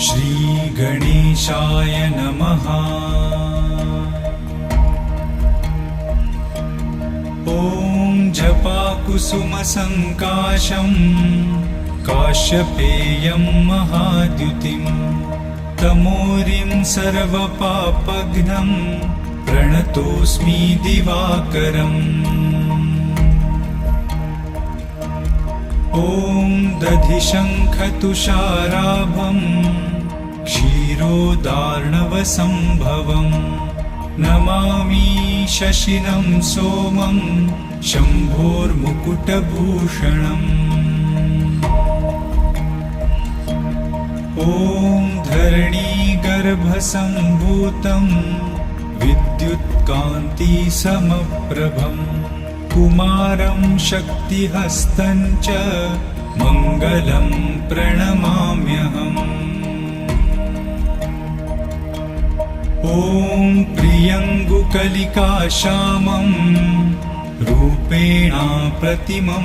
श्रीगणेशाय नमः। ॐ जपाकुसुमसङ्काशं काश्यपेयं महाद्युतिं तमोरिं सर्वपापघ्नं प्रणतोऽस्मि दिवाकरम्। ॐ दधिशङ्खतुषाराभं क्षीरोदार्णवसम्भवं नमामि शशिनं सोमं शम्भोर्मुकुटभूषणम्। ॐ धरणीगर्भसम्भूतं विद्युत्कान्तिसमप्रभं कुमारं शक्तिहस्तं च मङ्गलं प्रणमाम्यहम्। ॐ प्रियङ्गुकलिकाश्यामं रूपेण प्रतिमम्